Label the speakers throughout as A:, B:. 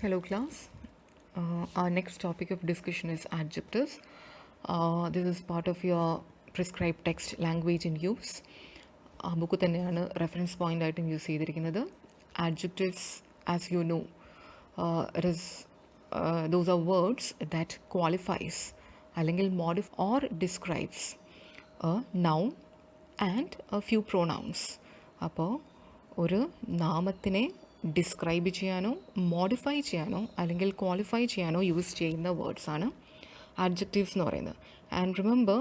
A: Hello class. Our next topic of discussion is adjectives. This is part of your prescribed text language in use. ആ book തന്നെയാണ് reference point ആയിട്ടും use ചെയ്തിരിക്കുന്നത്. Adjectives, as you know, it is those are words that qualifies അല്ലെങ്കിൽ modify or describes a noun and a few pronouns. അപ്പോൾ ഒരു നാമത്തിനെ describe ചെയ്യാനോ modify ചെയ്യാനോ അല്ലെങ്കിൽ ക്വാളിഫൈ ചെയ്യാനോ യൂസ് ചെയ്യുന്ന വേർഡ്സാണ് ആഡ്ജക്റ്റീവ്സ് എന്ന് പറയുന്നത്. ആൻഡ് റിമെമ്പർ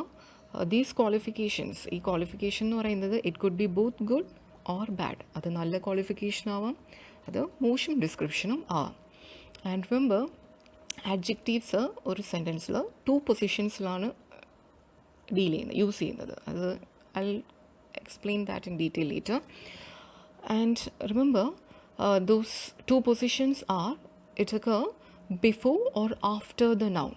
A: ദീസ് ക്വാളിഫിക്കേഷൻസ്, ഈ ക്വാളിഫിക്കേഷൻ എന്ന് പറയുന്നത് it could be both good or bad. അത് നല്ല ക്വാളിഫിക്കേഷൻ ആവാം, അത് മോശം ഡിസ്ക്രിപ്ഷനും ആവാം. ആൻഡ് റിമെമ്പർ ആഡ്ജക്റ്റീവ്സ് ഒരു സെൻറ്റൻസിൽ 2 പൊസിഷൻസിലാണ് യൂസ് ചെയ്യുന്നത്. അത് I explain that in detail later. And remember, those 2 positions are it occur before or after the noun.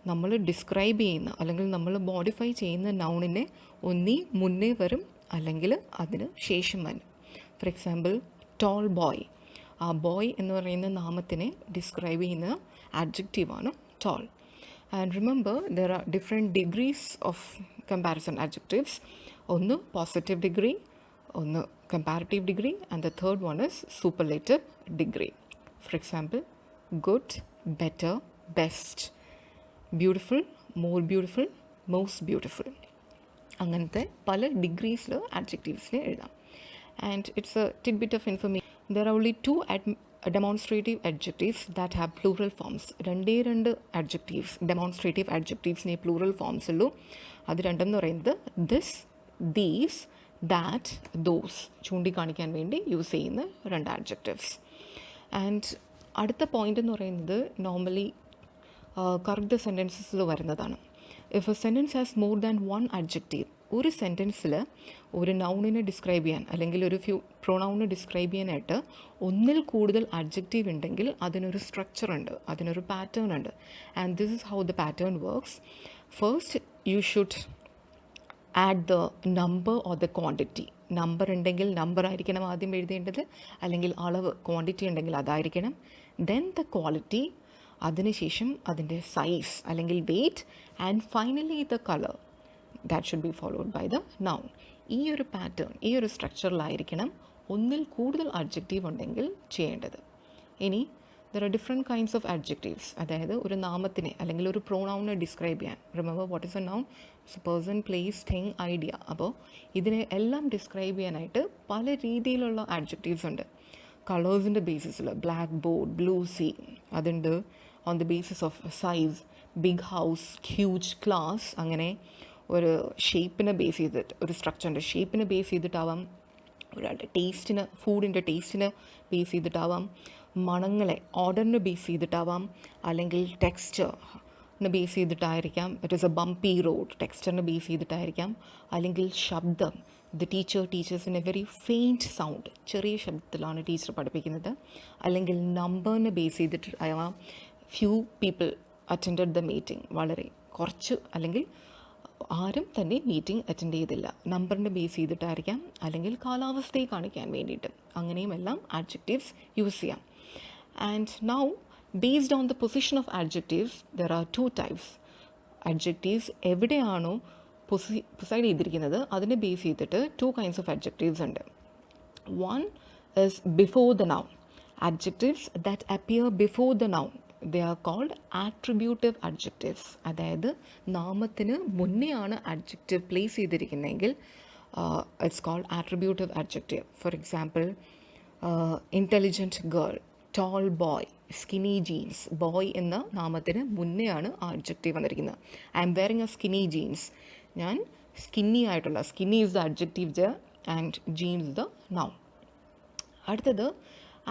A: നമ്മൾ ഡിസ്ക്രൈബ് ചെയ്യുന്ന അല്ലെങ്കിൽ നമ്മൾ മോഡിഫൈ ചെയ്യുന്ന നൗണിനെ ഒന്നി മുന്നേ വരും അല്ലെങ്കിൽ അതിന് ശേഷം വരും. ഫോർ എക്സാമ്പിൾ ടോൾ ബോയ്, ആ ബോയ് എന്ന് പറയുന്ന നാമത്തിനെ ഡിസ്ക്രൈബ് ചെയ്യുന്ന ആഡ്ജക്റ്റീവാണ് tall. And remember there are different degrees of comparison adjectives. ഒന്ന് പോസിറ്റീവ് ഡിഗ്രി, ഒന്ന് comparative degree, and the third one is superlative degree. For example good, better, best, beautiful, more beautiful, most beautiful. അങ്ങനത്തെ പല ഡിഗ്രീസിൽ ആഡ്ജക്റ്റീവ്സിനെ എഴുതാം. And it's a tidbit of information. There are only 2 demonstrative adjectives that have plural forms. രണ്ട് adjectives, demonstrative adjectivesനെ plural forms ഉള്ളൂ. അത് രണ്ടെന്ന് പറയുന്നത് this, these, that, those ചൂണ്ടിക്കാണിക്കാൻ വേണ്ടി യൂസ് ചെയ്യുന്ന 2 adjectives. ആൻഡ് അടുത്ത പോയിൻ്റ് എന്ന് പറയുന്നത് നോർമലി കറക്റ്റ് സെൻറ്റൻസസിൽ വരുന്നതാണ്. If A sentence has more than 1 adjective, ഒരു സെൻറ്റൻസിൽ ഒരു നൗണിനെ ഡിസ്ക്രൈബ് ചെയ്യാൻ അല്ലെങ്കിൽ ഒരു പ്രൊനൗണിനെ ഡിസ്ക്രൈബ് ചെയ്യാനായിട്ട് ഒന്നിൽ കൂടുതൽ അഡ്ജക്റ്റീവ് ഉണ്ടെങ്കിൽ അതിനൊരു സ്ട്രക്ചർ ഉണ്ട്, അതിനൊരു പാറ്റേൺ ഉണ്ട്. And this is how the pattern works. First you should add the number or the quantity. Number ഉണ്ടെങ്കിൽ നമ്പർ ആയിരിക്കണം ആദ്യം എഴുതേണ്ടത്, അല്ലെങ്കിൽ അളവ് ക്വാണ്ടിറ്റി ഉണ്ടെങ്കിൽ അതായിരിക്കണം. ദെൻ ദ ക്വാളിറ്റി, അതിനുശേഷം അതിൻ്റെ സൈസ് അല്ലെങ്കിൽ weight, and finally the colour. That should be followed by the noun. ഈ ഒരു പാറ്റേൺ, ഈ ഒരു സ്ട്രക്ചറിലായിരിക്കണം ഒന്നിൽ കൂടുതൽ അഡ്ജക്റ്റീവ് ഉണ്ടെങ്കിൽ ചെയ്യേണ്ടത്. ഇനി there are different kinds of adjectives. അതായത് ഒരു നാമത്തിനെ അല്ലെങ്കിൽ ഒരു പ്രോനൗണിനെ ഡിസ്ക്രൈബ് ചെയ്യാൻ. Remember what is a noun? It's a person, place, thing, idea. അപ്പോൾ ഇതിനെ എല്ലാം ഡിസ്ക്രൈബ് ചെയ്യാനായിട്ട് പല രീതിയിലുള്ള അഡ്ജക്റ്റീവ്സ് ഉണ്ട്. കളേഴ്സിൻ്റെ ബേസിസിൽ ബ്ലാക്ക് ബോർഡ്, ബ്ലൂ സീ, അതുണ്ട്. On the basis of size, big house, huge class. അങ്ങനെ ഒരു ഷേപ്പിനെ ബേസ് ചെയ്തിട്ട്, ഒരു സ്ട്രക്ചറിൻ്റെ ഷേപ്പിനെ ബേസ് ചെയ്തിട്ടാവാം, ഒരാളുടെ ടേസ്റ്റിന്, ഫുഡിൻ്റെ ടേസ്റ്റിന് ബേസ് ചെയ്തിട്ടാവാം, മണങ്ങളെ ഓർഡറിന് ബേസ് ചെയ്തിട്ടാവാം, അല്ലെങ്കിൽ ടെക്സ്ചറിന് ബേസ് ചെയ്തിട്ടായിരിക്കാം. It is a bumpy road, ടെക്സ്ചറിന് ബേസ് ചെയ്തിട്ടായിരിക്കാം. അല്ലെങ്കിൽ ശബ്ദം, the teacher teachers in a very faint sound, ചെറിയ ശബ്ദത്തിലാണ് ടീച്ചർ പഠിപ്പിക്കുന്നത്. അല്ലെങ്കിൽ നമ്പറിനെ ബേസ് ചെയ്തിട്ടാവാം. Few people attended the meeting, വളരെ കുറച്ച് അല്ലെങ്കിൽ ആരും തന്നെ മീറ്റിംഗ് അറ്റൻഡ് ചെയ്തില്ല, നമ്പറിനെ ബേസ് ചെയ്തിട്ടായിരിക്കാം. അല്ലെങ്കിൽ കാലാവസ്ഥയെ കാണിക്കാൻ വേണ്ടിയിട്ട്, അങ്ങനെയും എല്ലാം ആഡ്ജക്റ്റീവ്സ് യൂസ് ചെയ്യാം. And now based on the position of adjectives there are 2 types. Adjectives എവിടെയാണോ പൊസൈഡ് ചെയ്തിരിക്കുന്നത് അതിനെ ബേസ് ചെയ്തിട്ട് 2 kinds of adjectives ഉണ്ട്. One is before the noun. Adjectives that appear before the noun, they are called attributive adjectives. അതായത് നാമത്തിന് മുന്നെയാണ് adjective place ചെയ്തിരിക്കുന്നതെങ്കിൽ it's called attributive adjective. For example, intelligent girl, tall boy, skinny jeans. Boy എന്ന നാമത്തിന് മുന്നെയാണ് adjective വന്നിരിക്കുന്നത്. I am wearing a skinny jeans. ഞാൻ skinny ആയിട്ടുള്ള, skinny is the adjective there and jeans the noun. അടുത്തത്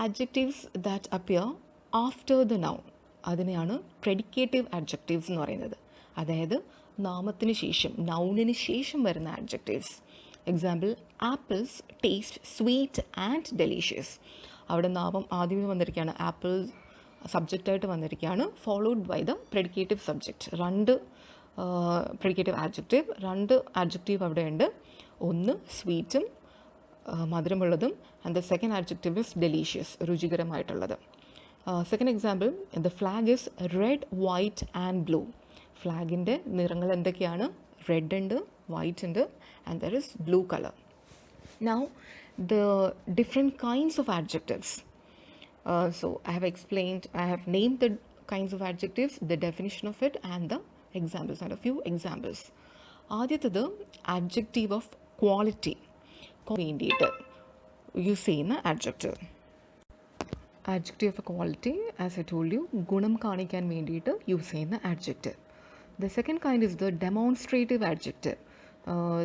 A: adjectives that appear after the noun. അതിനെയാണ് predicative adjectives എന്ന് പറയുന്നത്. അതായത് നാമത്തിന് ശേഷം, നൗണിന് ശേഷം വരുന്ന adjectives. Example, apples taste sweet and delicious. അവിടെ നാമം ആദ്യമേ വന്നിരിക്കുകയാണ്, ആപ്പിൾ സബ്ജക്റ്റായിട്ട് വന്നിരിക്കുകയാണ്, followed by the predicative subject. 2 predicative adjective, 2 adjective അവിടെയുണ്ട്. ഒന്ന് സ്വീറ്റും മധുരമുള്ളതും, and the second adjective is delicious, രുചികരമായിട്ടുള്ളത്. Second example, the flag is red, white and blue. ഫ്ലാഗിൻ്റെ നിറങ്ങൾ എന്തൊക്കെയാണ്? റെഡ് ഉണ്ട്, വൈറ്റ് ഉണ്ട്, and there is blue colour. Now, the different kinds of adjectives. So, I have named the kinds of adjectives, the definition of it, and the examples, and a few examples. ആദ്യത്തത് adjective of quality വേണ്ടിയിട്ട് use ചെയ്യുന്ന adjective. Adjective of quality, as I told you, ഗുണം കാണിക്കാൻ വേണ്ടിയിട്ട് use ചെയ്യുന്ന adjective. The second kind is the demonstrative adjective.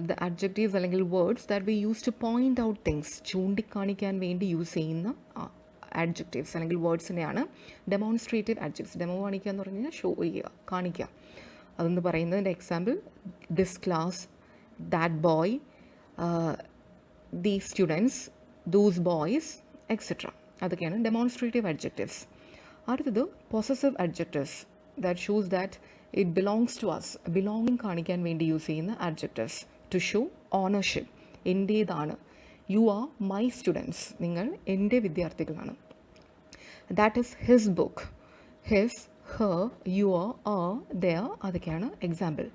A: The adjectives അല്ലെങ്കിൽ words that we use to point out things, ചൂണ്ടിക്കാണിക്കാൻ വേണ്ടി use ചെയ്യുന്ന adjectives അല്ലെങ്കിൽ വേർഡ്സിനെയാണ് ഡെമോൺസ്ട്രേറ്റീവ് adjectives. ഡെമോ കാണിക്കുക എന്ന് പറഞ്ഞു കഴിഞ്ഞാൽ ഷോ ചെയ്യുക, കാണിക്കുക. അതെന്ന് പറയുന്നതിൻ്റെ example, this class, that boy, these students, those boys, etcetera. അതൊക്കെയാണ് ഡെമോൺസ്ട്രേറ്റീവ് adjectives. അടുത്തത് possessive adjectives that shows that it belongs to us. Belonging കാണിക്കാൻ വേണ്ടി യൂസ് ചെയ്യുന്ന adjectives to show ownership. എൻ്റേതാണ്. You are my students. നിങ്ങൾ എൻ്റെ വിദ്യാർത്ഥികളാണ്. That is his book. His, her, your, their. അതൊക്കെയാണ് example.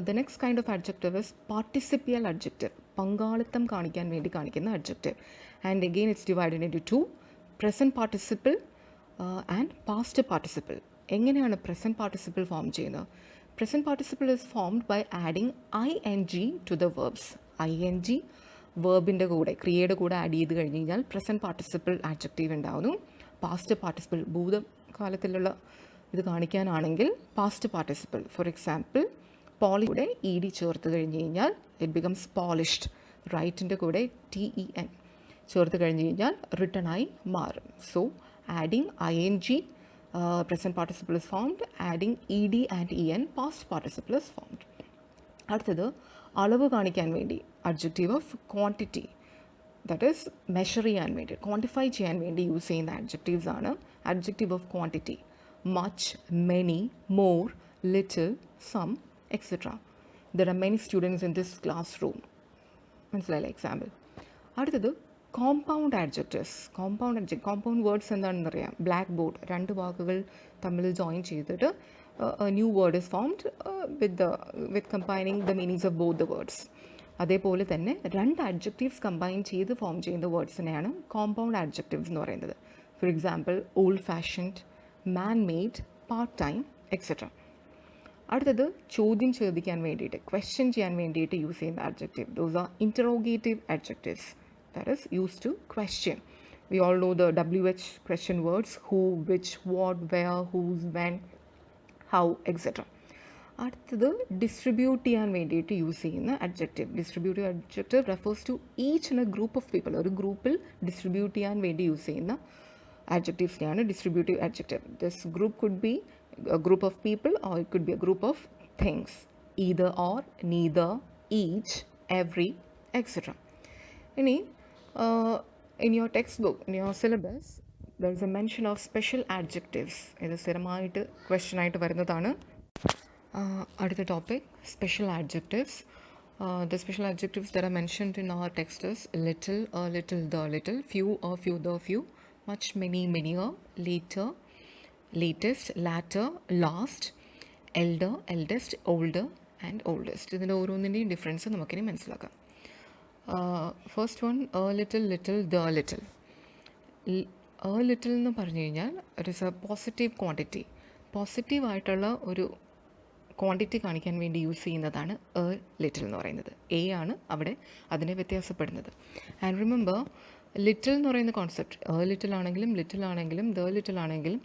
A: The next kind of adjective is participial adjective. പങ്കാളിത്തം കാണിക്കാൻ വേണ്ടി കാണിക്കുന്ന adjective. And again it's divided into two, present participle and past participle. എങ്ങനെയാണ് present participle form ചെയ്യുന്നത്? Present participle is formed by adding ing to the verbs. ing വേർബിൻ്റെ കൂടെ, ക്രിയയുടെ കൂടെ ആഡ് ചെയ്ത് കഴിഞ്ഞ് കഴിഞ്ഞാൽ പ്രസൻറ്റ് പാർട്ടിസിപ്പിൾ ആഡ്ജക്റ്റീവ് ഉണ്ടാവുന്നു. പാസ്റ്റ് പാർട്ടിസിപ്പിൾ, ഭൂതകാലത്തിലുള്ള ഇത് കാണിക്കാനാണെങ്കിൽ പാസ്റ്റ് പാർട്ടിസിപ്പിൾ. ഫോർ എക്സാമ്പിൾ, പോളിയുടെ ED ചേർത്ത് കഴിഞ്ഞ് കഴിഞ്ഞാൽ ഇറ്റ് ബിക്കംസ് പോളിഷ്ഡ്. റൈറ്റിൻ്റെ കൂടെ TEN ചേർത്ത് കഴിഞ്ഞ് കഴിഞ്ഞാൽ റിട്ടൺ ആയി മാറും. So adding ing, present participle is formed. Adding ed and en, past participle is formed. അടുത്തത് അളവ് കാണിക്കാൻ വേണ്ടി adjective of quantity, that is measure ചെയ്യാൻ വേണ്ടി, ക്വാണ്ടിഫൈ ചെയ്യാൻ വേണ്ടി യൂസ് ചെയ്യുന്ന adjectives ആണ് adjective of quantity. much, many, more, little, some, etc. There are many students in this classroom. മനസ്സിലായില്ലേ എക്സാമ്പിൾ. അടുത്തത് കോമ്പൗണ്ട് ആഡ്ജക്റ്റീവ്സ്. കോമ്പൗണ്ട് വേർഡ്സ് എന്താണെന്ന് അറിയാം. ബ്ലാക്ക് ബോർഡ്, രണ്ട് വാക്കുകൾ തമ്മിൽ ജോയിൻ ചെയ്തിട്ട് new word is formed with combining the meanings of both the words. അതേപോലെ തന്നെ രണ്ട് ആഡ്ജക്റ്റീവ്സ് കമ്പൈൻ ചെയ്ത് ഫോം ചെയ്യുന്ന വേർഡ്സിനെയാണ് കോമ്പൗണ്ട് ആഡ്ജക്റ്റീവ്സ് എന്ന് പറയുന്നത്. For example, old fashioned, man made, part time, etcetera. അടുത്തത് ചോദ്യം ചോദിക്കാൻ വേണ്ടിയിട്ട്, ക്വസ്റ്റ്യൻ ചെയ്യാൻ വേണ്ടിയിട്ട് യൂസ് ചെയ്യുന്ന adjective. Those are interrogative adjectives, that is used to question. We all know the WH question words: who, which, what, where, whose, when, how, etc. അടുത്തത് distribute ചെയ്യാൻ വേണ്ടിയിട്ട് യൂസ് ചെയ്യുന്ന adjective. Distributive adjective refers to each in a group of people. ഒരു ഗ്രൂപ്പിൽ distribute ചെയ്യാൻ വേണ്ടി use ചെയ്യുന്ന adjectivesനെയാണ് distributive adjective. This group could be a group of people or it could be a group of things. Either or, neither, each, every, etc. ഇനി in your textbook, in your syllabus, there is a mention of special adjectives. ഇത് സ്ഥിരമായിട്ട് question ആയിട്ട് വരുന്നതാണ്. അടുത്ത topic, special adjectives. The special adjectives that are mentioned in our text is little, a little, the little, few, a few, the few, much, many, manyer, later, latest, latter, last, elder, eldest, older and oldest. ഇതിൻ്റെ ഓരോന്നിൻ്റെയും difference നമുക്കിനി മനസ്സിലാക്കാം. First one, A little, little, the little. A little എന്ന് പറഞ്ഞു കഴിഞ്ഞാൽ it is A positive quantity. പോസിറ്റീവായിട്ടുള്ള ഒരു quantity കാണിക്കാൻ വേണ്ടി യൂസ് ചെയ്യുന്നതാണ് എ ലിറ്റിൽ എന്ന് പറയുന്നത്. എ ആണ് അവിടെ അതിനെ വ്യത്യാസപ്പെടുന്നത്. ആൻഡ് റിമെമ്പർ, ലിറ്റിൽ എന്ന് പറയുന്ന കോൺസെപ്റ്റ്, എ ലിറ്റിൽ ആണെങ്കിലും ലിറ്റിൽ ആണെങ്കിലും ദ ലിറ്റിൽ ആണെങ്കിലും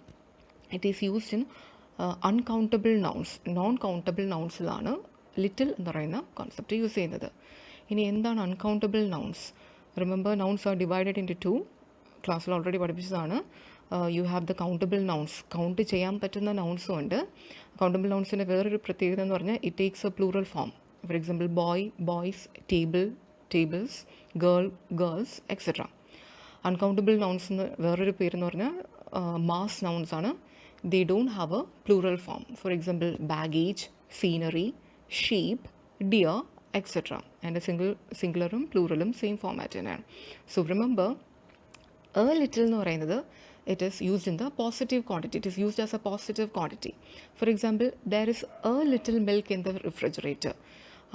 A: it is used in uncountable nouns. Non countable നൗൺസിലാണ് ലിറ്റിൽ എന്ന് പറയുന്ന കോൺസെപ്റ്റ് യൂസ് ചെയ്യുന്നത്. ഇനി എന്താണ് uncountable nouns? Remember, nouns are divided into two. ക്ലാസ്സിൽ ഓൾറെഡി പഠിപ്പിച്ചതാണ്. You have the countable nouns. Count ചെയ്യാൻ പറ്റുന്ന നൗൺസും ഉണ്ട്. കൗണ്ടബിൾ നൗൺസിൻ്റെ വേറൊരു പ്രത്യേകത എന്ന് പറഞ്ഞാൽ it takes A plural form. For example, boy, boys, table, tables, girl, girls, etcetera. Uncountable nouns എന്ന് വേറൊരു പേരെന്ന് പറഞ്ഞാൽ മാസ് നൗൺസ് ആണ്. They don't have A plural form. For example, baggage, scenery, sheep, dear, etcetera. അതിൻ്റെ സിംഗുലറും പ്ലൂറലും same format തന്നെയാണ്. So remember, A little എന്ന് പറയുന്നത് it is used in the positive quantity. It is used as a positive quantity. For example, there is a little milk in the refrigerator.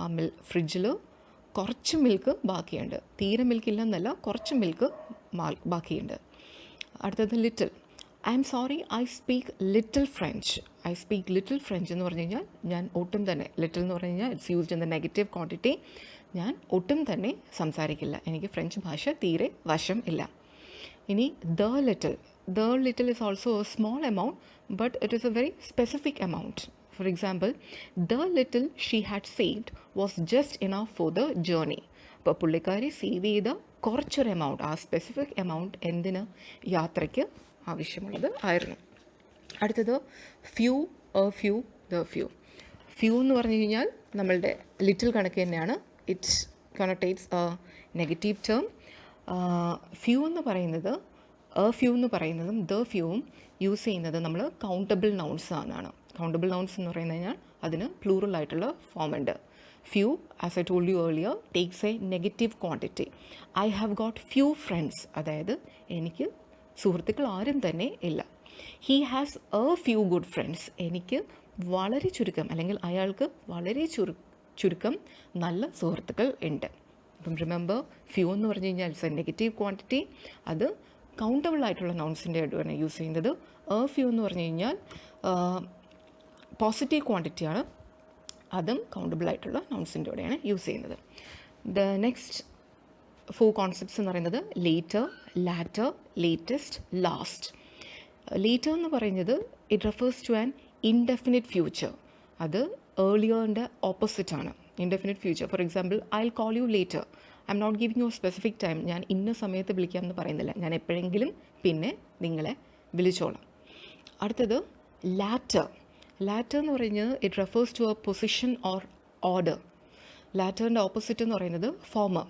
A: ആ ഫ്രിഡ്ജിൽ കുറച്ച് milk ബാക്കിയുണ്ട്. തീരെ milk ഇല്ലെന്നല്ല, കുറച്ച് milk ബാക്കിയുണ്ട്. അടുത്തത് little. I am sorry, I speak little French. I speak little French എന്ന് പറഞ്ഞു കഴിഞ്ഞാൽ ഞാൻ ഒട്ടും തന്നെ, ലിറ്റിൽ എന്ന് പറഞ്ഞു കഴിഞ്ഞാൽ it's used in the negative quantity. ഞാൻ ഒട്ടും തന്നെ സംസാരിക്കില്ല, എനിക്ക് ഫ്രഞ്ച് ഭാഷ തീരെ വശം ഇല്ല. ഇനി the little. The little is also A small amount, but it is A very specific amount. For example, the little she had saved was just enough for the journey. അപ്പോൾ പുള്ളിക്കാരി സേവ് ചെയ്ത കുറച്ചൊരു amount, ആ specific amount എന്തിന്, യാത്രയ്ക്ക് ആവശ്യമുള്ളത് ആയിരുന്നു. അടുത്തത് few, a few, the few. Few എന്ന് പറഞ്ഞു കഴിഞ്ഞാൽ നമ്മളുടെ ലിറ്റിൽ കണക്ക് തന്നെയാണ്. It's connotates a negative term. Few എന്ന് പറയുന്നത്, എ ഫ്യൂ എന്ന് പറയുന്നതും ദ ഫ്യൂവും യൂസ് ചെയ്യുന്നത് നമ്മൾ കൗണ്ടബിൾ നൗൺസ് ആണ്. കൗണ്ടബിൾ നൗൺസ് എന്ന് പറഞ്ഞു കഴിഞ്ഞാൽ അതിന് പ്ലൂറൽ ആയിട്ടുള്ള ഫോം ഉണ്ട്. Few, as I told you earlier, takes A negative quantity. I have got few friends, അതായത് എനിക്ക് സുഹൃത്തുക്കൾ ആരും തന്നെ ഇല്ല. He has A few good friends, എനിക്ക് വളരെ ചുരുക്കം, അല്ലെങ്കിൽ അയാൾക്ക് വളരെ ചുരുക്കം നല്ല സുഹൃത്തുക്കൾ ഉണ്ട്. അപ്പം റിമെമ്പർ, ഫ്യൂ എന്ന് പറഞ്ഞു കഴിഞ്ഞാൽ ഇറ്റ്സ് എ നെഗറ്റീവ് ക്വാണ്ടിറ്റി. അത് കൗണ്ടബിൾ ആയിട്ടുള്ള നൗൺസിൻ്റെ ആയിട്ടാണ് യൂസ് ചെയ്യുന്നത്. എ ഫ്യൂ എന്ന് പറഞ്ഞു കഴിഞ്ഞാൽ പോസിറ്റീവ് ക്വാണ്ടിറ്റിയാണ്, അതും കൗണ്ടബിൾ ആയിട്ടുള്ള നൗൺസിൻ്റെ കൂടെയാണ് യൂസ് ചെയ്യുന്നത്. ദ നെക്സ്റ്റ് 4 കോൺസെപ്റ്റ്സ് എന്ന് പറയുന്നത് later, latter, latest, last. Later എന്ന് പറയുന്നത് it refers to an indefinite future. അത് ഏർലിയറിൻ്റെ ഓപ്പോസിറ്റാണ്, indefinite future. For example, I will call you later. I am not giving you specific time. ഞാൻ ഇന്ന സമയത്ത് വിളിക്കാമെന്ന് പറയുന്നില്ല, ഞാൻ എപ്പോഴെങ്കിലും പിന്നെ നിങ്ങളെ വിളിച്ചോളാം. അടുത്തത് ലാറ്റർ. ലാറ്റർ എന്ന് പറയുന്നത് it refers to a position or order. ലാറ്ററിൻ്റെ ഓപ്പോസിറ്റ് എന്ന് പറയുന്നത് former.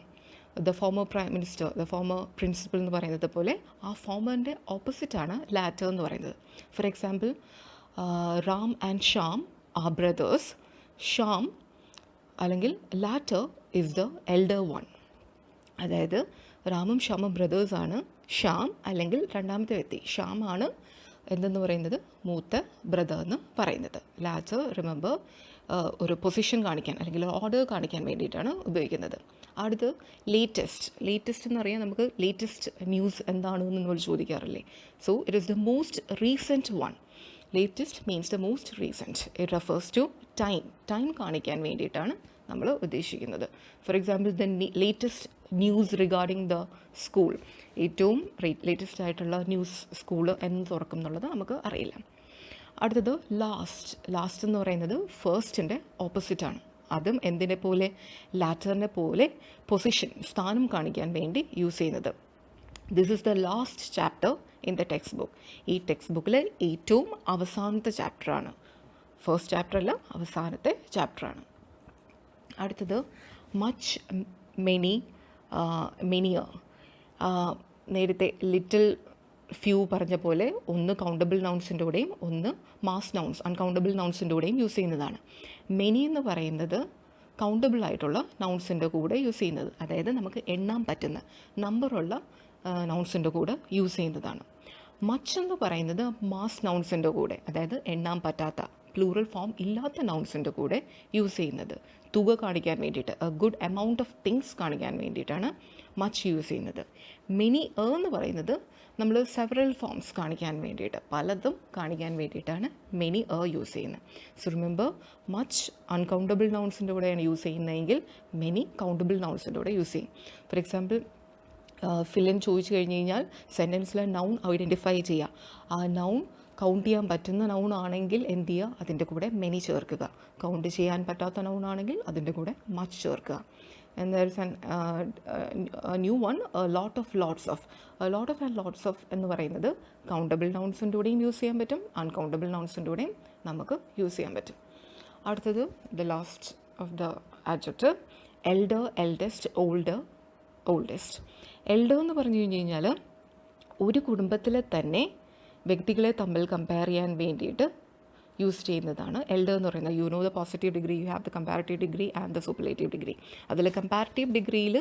A: The former prime minister, the former principal എന്ന് പറയുന്നത് പോലെ ആ ഫോമറിൻ്റെ ഓപ്പോസിറ്റാണ് ലാറ്റർ എന്ന് പറയുന്നത്. For example, Ram and Shyam are brothers. Shyam അല്ലെങ്കിൽ latter is the elder one. അതായത് റാമും ശ്യാമും ബ്രദേഴ്സാണ്. ശ്യാം അല്ലെങ്കിൽ രണ്ടാമത്തെ വ്യക്തി, ശ്യാം ആണ് എന്തെന്ന് പറയുന്നത് മൂത്ത ബ്രദർ എന്ന് പറയുന്നത്. ലാറ്റർ, റിമെമ്പർ, ഒരു പൊസിഷൻ കാണിക്കാൻ അല്ലെങ്കിൽ ഓർഡർ കാണിക്കാൻ വേണ്ടിയിട്ടാണ് ഉപയോഗിക്കുന്നത്. അടുത്ത് ലേറ്റസ്റ്റ്. ലേറ്റസ്റ്റ് എന്ന് പറയാൻ നമുക്ക് ലേറ്റസ്റ്റ് ന്യൂസ് എന്താണെന്ന് നമ്മൾ ചോദിക്കാറില്ലേ. So it is the most recent one. Latest means the most recent. It refers to time. Time കാണിക്കാൻ വേണ്ടിയിട്ടാണ് നമ്മൾ ഉദ്ദേശിക്കുന്നത്. For example, the latest news regarding the school. ഏറ്റവും ലേറ്റസ്റ്റ് ആയിട്ടുള്ള ന്യൂസ് സ്കൂൾ എന്ന് തുറക്കും എന്നുള്ളത് നമുക്ക് അറിയില്ല. അടുത്തത് ലാസ്റ്റ്. ലാസ്റ്റ് എന്ന് പറയുന്നത് ഫേസ്റ്റിൻ്റെ ഓപ്പോസിറ്റാണ്. അതും എന്തിനെ പോലെ, ലാറ്ററിനെ പോലെ പൊസിഷൻ, സ്ഥാനം കാണിക്കാൻ വേണ്ടി യൂസ് ചെയ്യുന്നത്. This is the last chapter in the text book. ഈ ടെക്സ്റ്റ് ബുക്കിലെ ഏറ്റവും അവസാനത്തെ ചാപ്റ്ററാണ്. ഫസ്റ്റ് ചാപ്റ്റർ അല്ല, അവസാനത്തെ ചാപ്റ്ററാണ്. അടുത്തത് മച്ച്, മെനി, മെനിയർ. നേരത്തെ ലിറ്റിൽ, ഫ്യൂ പറഞ്ഞ പോലെ ഒന്ന് കൗണ്ടബിൾ നൗൺസിൻ്റെ കൂടെയും ഒന്ന് മാസ് നൗൺസ്, അൺകൗണ്ടബിൾ നൗൺസിൻ്റെ കൂടെയും യൂസ് ചെയ്യുന്നതാണ്. മെനി എന്ന് പറയുന്നത് കൗണ്ടബിൾ ആയിട്ടുള്ള നൗൺസിൻ്റെ കൂടെ യൂസ് ചെയ്യുന്നത്, അതായത് നമുക്ക് എണ്ണാൻ പറ്റുന്ന നമ്പറുള്ള നൗൺസിൻ്റെ കൂടെ യൂസ് ചെയ്യുന്നതാണ്. മച്ച് എന്ന് പറയുന്നത് മാസ് നൗൺസിൻ്റെ കൂടെ, അതായത് എണ്ണാൻ പറ്റാത്ത പ്ലൂറൽ ഫോം ഇല്ലാത്ത നൗൺസിൻ്റെ കൂടെ യൂസ് ചെയ്യുന്നത്. തുക കാണിക്കാൻ വേണ്ടിയിട്ട്, A good amount of things കാണിക്കാൻ വേണ്ടിയിട്ടാണ് മച്ച് യൂസ് ചെയ്യുന്നത്. മെനി എന്ന് പറയുന്നത് നമ്മൾ സെവറൽ ഫോംസ് കാണിക്കാൻ വേണ്ടിയിട്ട്, പലതും കാണിക്കാൻ വേണ്ടിയിട്ടാണ് മെനി യൂസ് ചെയ്യുന്നത്. സോ റിമെമ്പർ, മച്ച് അൺകൗണ്ടബിൾ നൗൺസിൻ്റെ കൂടെയാണ് യൂസ് ചെയ്യുന്നതെങ്കിൽ മെനി കൗണ്ടബിൾ നൗൺസിൻ്റെ കൂടെ യൂസ് ചെയ്യും. ഫോർ എക്സാമ്പിൾ, ഫില്ലിൻ ചോദിച്ചു കഴിഞ്ഞ് കഴിഞ്ഞാൽ സെൻറ്റൻസിലെ നൗൺ ഐഡൻറ്റിഫൈ ചെയ്യുക. ആ നൗൺ കൗണ്ട് ചെയ്യാൻ പറ്റുന്ന നൗൺ ആണെങ്കിൽ എന്ത് ചെയ്യുക, അതിൻ്റെ കൂടെ മെനി ചേർക്കുക. കൗണ്ട് ചെയ്യാൻ പറ്റാത്ത നൗൺ ആണെങ്കിൽ അതിൻ്റെ കൂടെ മച്ച് ചേർക്കുക. And there is a new one, a lot of, lots of. A lot of and lots of എന്ന് പറയുന്നത് കൗണ്ടബിൾ നൗൺസിൻ്റെ കൂടെയും യൂസ് ചെയ്യാൻ പറ്റും, അൺകൗണ്ടബിൾ നൗൺസിൻ്റെ കൂടെയും നമുക്ക് യൂസ് ചെയ്യാൻ പറ്റും. അടുത്തത് the last of the adjective, elder, eldest, older, oldest. Elder എന്ന് പറഞ്ഞു കഴിഞ്ഞ് കഴിഞ്ഞാൽ ഒരു കുടുംബത്തിലെ തന്നെ വ്യക്തികളെ തമ്മിൽ കമ്പയർ ചെയ്യാൻ വേണ്ടിയിട്ട് യൂസ് ചെയ്യുന്നതാണ് എൽഡർ എന്ന് പറയുന്നത്. You know the positive degree, U have the comparative degree and the superlative degree. അതിൽ കമ്പാരിറ്റീവ് ഡിഗ്രിയിൽ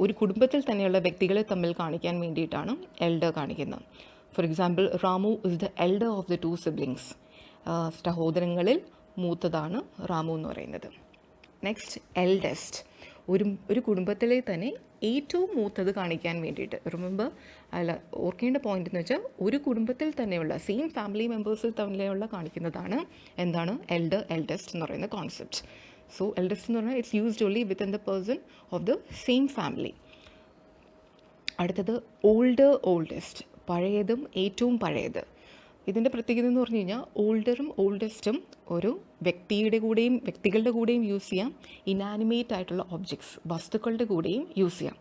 A: ഒരു കുടുംബത്തിൽ തന്നെയുള്ള വ്യക്തികളെ തമ്മിൽ കാണിക്കാൻ വേണ്ടിയിട്ടാണ് എൽഡർ കാണിക്കുന്നത്. For example Ramu is the elder of the 2 siblings. സഹോദരങ്ങളിൽ മൂത്തതാണ് റാമു എന്ന് പറയുന്നത്. നെക്സ്റ്റ് എൽഡസ്റ്റ്, ഒരു കുടുംബത്തിലെ തന്നെ ഏറ്റവും മൂത്തത് കാണിക്കാൻ വേണ്ടിയിട്ട്. റിമെമ്പർ, അല്ല ഓർക്കേണ്ട പോയിന്റ് എന്ന് വെച്ചാൽ ഒരു കുടുംബത്തിൽ തന്നെയുള്ള സെയിം ഫാമിലി മെമ്പേഴ്സിൽ തന്നെയുള്ള കാണിക്കുന്നതാണ് എന്താണ് എൽഡസ്റ്റ് എന്ന് പറയുന്ന കോൺസെപ്റ്റ്. സോ എൽഡസ്റ്റ് എന്ന് പറഞ്ഞാൽ it's used only within the person of the same family. അടുത്തത് ഓൾഡസ്റ്റ്, പഴയതും ഏറ്റവും പഴയത്. ഇതിൻ്റെ പ്രത്യേകത എന്ന് പറഞ്ഞു കഴിഞ്ഞാൽ ഓൾഡറും ഓൾഡസ്റ്റും ഒരു വ്യക്തികളുടെ കൂടെയും യൂസ് ചെയ്യാം, ഇനാനിമേറ്റ് ആയിട്ടുള്ള ഒബ്ജക്ട്സ് വസ്തുക്കളുടെ കൂടെയും യൂസ് ചെയ്യാം.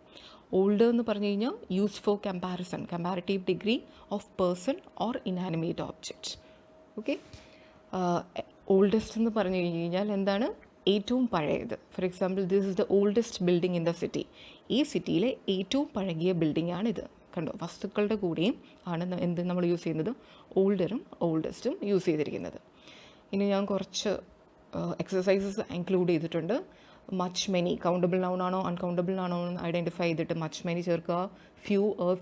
A: ഓൾഡർ എന്ന് പറഞ്ഞു കഴിഞ്ഞാൽ used for comparative degree of person or inanimate object. Okay, oldest എന്ന് പറഞ്ഞു കഴിഞ്ഞാൽ എന്താണ്? ഏറ്റവും പഴയത്. For example, this is the oldest building in the city. ഈ സിറ്റിയിലെ ഏറ്റവും പഴകിയ ബിൽഡിംഗ് ആണിത്. കണ്ടോ, വസ്തുക്കളുടെ കൂടെയും ആണ് എന്ത് നമ്മൾ യൂസ് ചെയ്യുന്നത്, ഓൾഡറും ഓൾഡസ്റ്റും യൂസ് ചെയ്തിരിക്കുന്നത്. ഇനി ഞാൻ കുറച്ച് എക്സസൈസസ് ഇൻക്ലൂഡ് ചെയ്തിട്ടുണ്ട്. മച്ച് മെനി കൗണ്ടബിൾ നൗൺ ആണോ അൺകൗണ്ടബിൾ ആണോ എന്ന് ഐഡൻറ്റിഫൈ ചെയ്തിട്ട് മച്ച് മെനി ചേർക്കുക,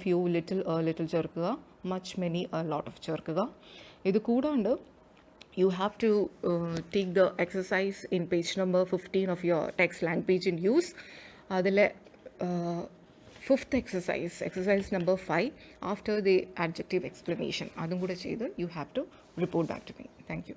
A: ഫ്യൂ ലിറ്റിൽ ചേർക്കുക, മച്ച് മെനി ലോട്ട് ഓഫ് ചേർക്കുക. ഇത് കൂടാണ്ട് you have to take the exercise in page number 15 of your text language in use. അതിൽ fifth exercise number 5, after the adjective explanation, അതും കൂടെ ചെയ്ത് you have to report back to me. Thank you.